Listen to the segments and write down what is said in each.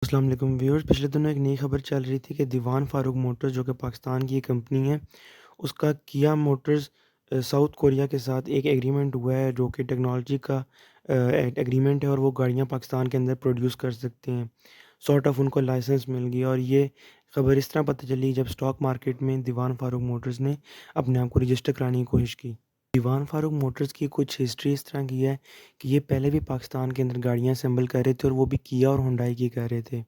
अस्सलाम वालेकुम व्यूअर्स। पिछले दिनों एक नई खबर चल रही थी कि दीवान फ़ारूक मोटर्स जो कि पाकिस्तान की एक कंपनी है, उसका किया मोटर्स साउथ कोरिया के साथ एक एग्रीमेंट हुआ है जो कि टेक्नोलॉजी का एग्रीमेंट है और वो गाड़ियाँ पाकिस्तान के अंदर प्रोड्यूस कर सकते हैं। सॉर्ट ऑफ उनको लाइसेंस मिल गया और ये खबर इस तरह पता चली जब स्टॉक मार्केट में दीवान फ़ारूक मोटर्स ने अपने आप को रजिस्टर कराने की कोशिश की। दीवान फ़ारूक मोटर्स की कुछ हिस्ट्री इस तरह की है कि ये पहले भी पाकिस्तान के अंदर गाड़ियाँ असेंबल कर रहे थे और वो भी किया और हुंडई की कर रहे थे।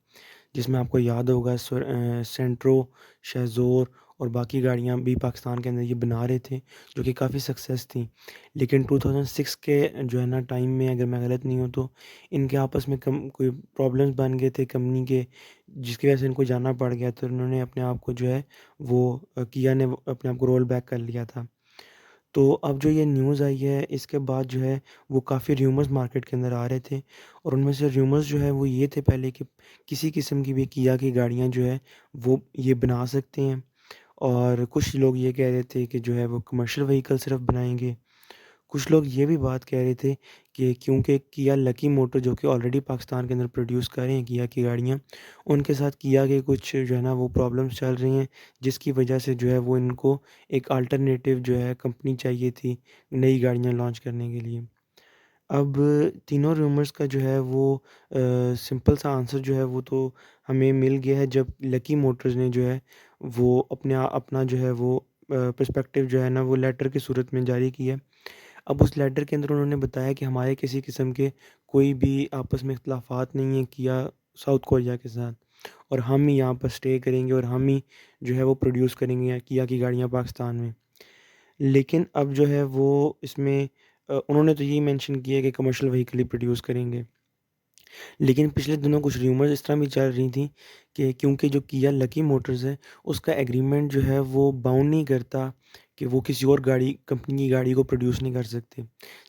जिसमें आपको याद होगा सेंट्रो, शेज़ोर और बाकी गाड़ियाँ भी पाकिस्तान के अंदर ये बना रहे थे, जो कि काफ़ी सक्सेस थी। लेकिन 2006 के जो है ना टाइम में अगर मैं गलत नहीं हूँ तो इनके आपस में कम कोई प्रॉब्लम्स बन गए थे कंपनी के, जिसकी वजह से इनको जाना पड़ गया। तो उन्होंने अपने आप को जो है वो किया ने अपने आप को रोल बैक कर लिया था। तो अब जो ये न्यूज़ आई है इसके बाद जो है वो काफ़ी र्यूमर्स मार्केट के अंदर आ रहे थे और उनमें से र्यूमर्स जो है वो ये थे पहले कि किसी किस्म की भी किया की गाड़ियाँ जो है वो ये बना सकते हैं और कुछ लोग ये कह रहे थे कि जो है वो कमर्शियल व्हीकल सिर्फ बनाएंगे। कुछ लोग ये भी बात कह रहे थे कि क्योंकि किया लकी मोटर जो कि ऑलरेडी पाकिस्तान के अंदर प्रोड्यूस कर रहे हैं किया की गाड़ियाँ, उनके साथ किया के कुछ जो है ना वो प्रॉब्लम्स चल रही हैं, जिसकी वजह से जो है वो इनको एक अल्टरनेटिव जो है कंपनी चाहिए थी, नई गाड़ियाँ लॉन्च करने के लिए। अब तीनों रूमर्स का जो है वो सिंपल सा आंसर जो है वो तो हमें मिल गया है जब लकी मोटर्स ने जो है वो अपना जो है वो पर्सपेक्टिव जो है ना वो लेटर की सूरत में जारी किया है। अब उस लेटर के अंदर उन्होंने बताया कि हमारे किसी किस्म के कोई भी आपस में इख्तलाफात नहीं है किया साउथ कोरिया के साथ और हम ही यहाँ पर स्टे करेंगे और हम ही जो है वो प्रोड्यूस करेंगे किया की गाड़ियाँ पाकिस्तान में। लेकिन अब जो है वो इसमें उन्होंने तो यही मेंशन किया है कि कमर्शियल व्हीकल ही प्रोड्यूस करेंगे। लेकिन पिछले दिनों कुछ र्यूमर्स इस तरह भी चल रही थी कि क्योंकि जो किया लकी मोटर्स है, उसका एग्रीमेंट जो है वो बाउंड नहीं करता कि वो किसी और गाड़ी कंपनी की गाड़ी को प्रोड्यूस नहीं कर सकते।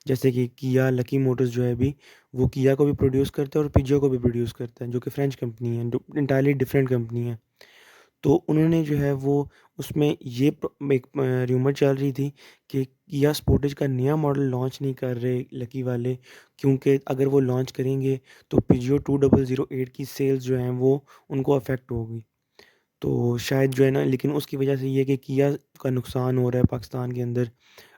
जैसे कि किया लकी मोटर्स जो है अभी, वो किया को भी प्रोड्यूस करता है और पिज्जो को भी प्रोड्यूस करता है, जो कि फ्रेंच कंपनी है, जो एंटायरली डिफरेंट कंपनी है। तो उन्होंने जो है वो उसमें ये एक र्यूमर चल रही थी कि किया स्पोर्टेज का नया मॉडल लॉन्च नहीं कर रहे लकी वाले, क्योंकि अगर वो लॉन्च करेंगे तो पिज्जो 2008 की सेल्स जो हैं वो उनको अफेक्ट होगी। तो शायद जो है ना, लेकिन उसकी वजह से ये है कि किया का नुकसान हो रहा है पाकिस्तान के अंदर।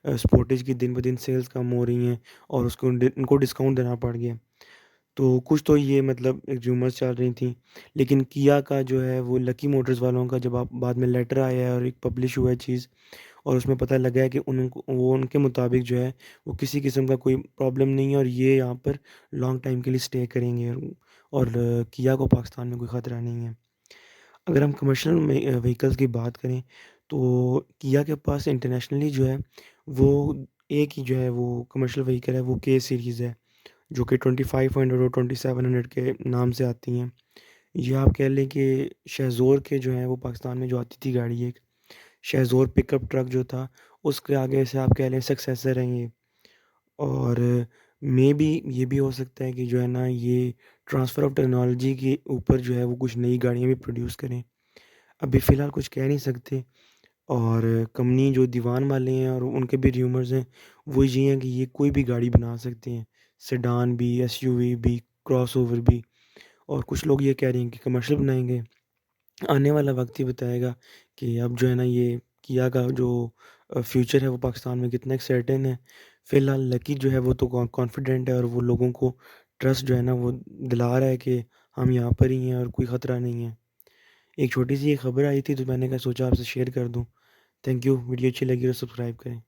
स्पोर्टेज की दिन ब दिन सेल्स कम हो रही हैं और उसको उनको डिस्काउंट देना पड़ गया। तो कुछ तो ये मतलब एक रूमर्स चल रही थी। लेकिन किया का जो है वो लकी मोटर्स वालों का जब आप बाद में लेटर आया है और एक पब्लिश हुआ है चीज़ और उसमें पता लगा है कि उनको वो उनके मुताबिक जो है वो किसी किस्म का कोई प्रॉब्लम नहीं है और ये यहाँ पर लॉन्ग टाइम के लिए स्टे करेंगे और किया को पाकिस्तान में कोई ख़तरा नहीं है। अगर हम कमर्शियल में व्हीकल्स की बात करें तो किया के पास इंटरनेशनली जो है वो एक ही जो है वो कमर्शियल व्हीकल है, वो के सीरीज़ है। जो कि 2500 और 2700 के नाम से आती हैं। ये आप कह लें कि शेज़ोर के जो हैं वो पाकिस्तान में जो आती थी गाड़ी एक, शेज़ोर पिकअप ट्रक जो था, उसके आगे से आप कह लें सक्सेसर हैं ये। और मेबी ये भी हो सकता है कि जो है ना ये ट्रांसफ़र ऑफ टेक्नोलॉजी के ऊपर जो है वो कुछ नई गाड़ियाँ भी प्रोड्यूस करें। अभी फ़िलहाल कुछ कह नहीं सकते और कंपनी जो दीवान वाले हैं और उनके भी र्यूमर्स हैं, वो ये हैं कि ये कोई भी गाड़ी बना सकते हैं। सेडान भी, एसयूवी भी, क्रॉसओवर भी। और कुछ लोग ये कह रहे हैं कि कमर्शियल बनाएँगे। आने वाला वक़्त ही बताएगा कि अब जो है ना ये किया का जो फ्यूचर है वो पाकिस्तान में कितना सर्टेन है। फ़िलहाल लकी जो है वो तो कॉन्फिडेंट है और वो लोगों को ट्रस्ट जो है ना वो दिला रहा है कि हम यहाँ पर ही हैं और कोई ख़तरा नहीं है। एक छोटी-सी ये खबर आई थी तो मैंने कहा सोचा आपसे शेयर कर दूँ। Thank you. वीडियो अच्छी लगी तो सब्सक्राइब करें।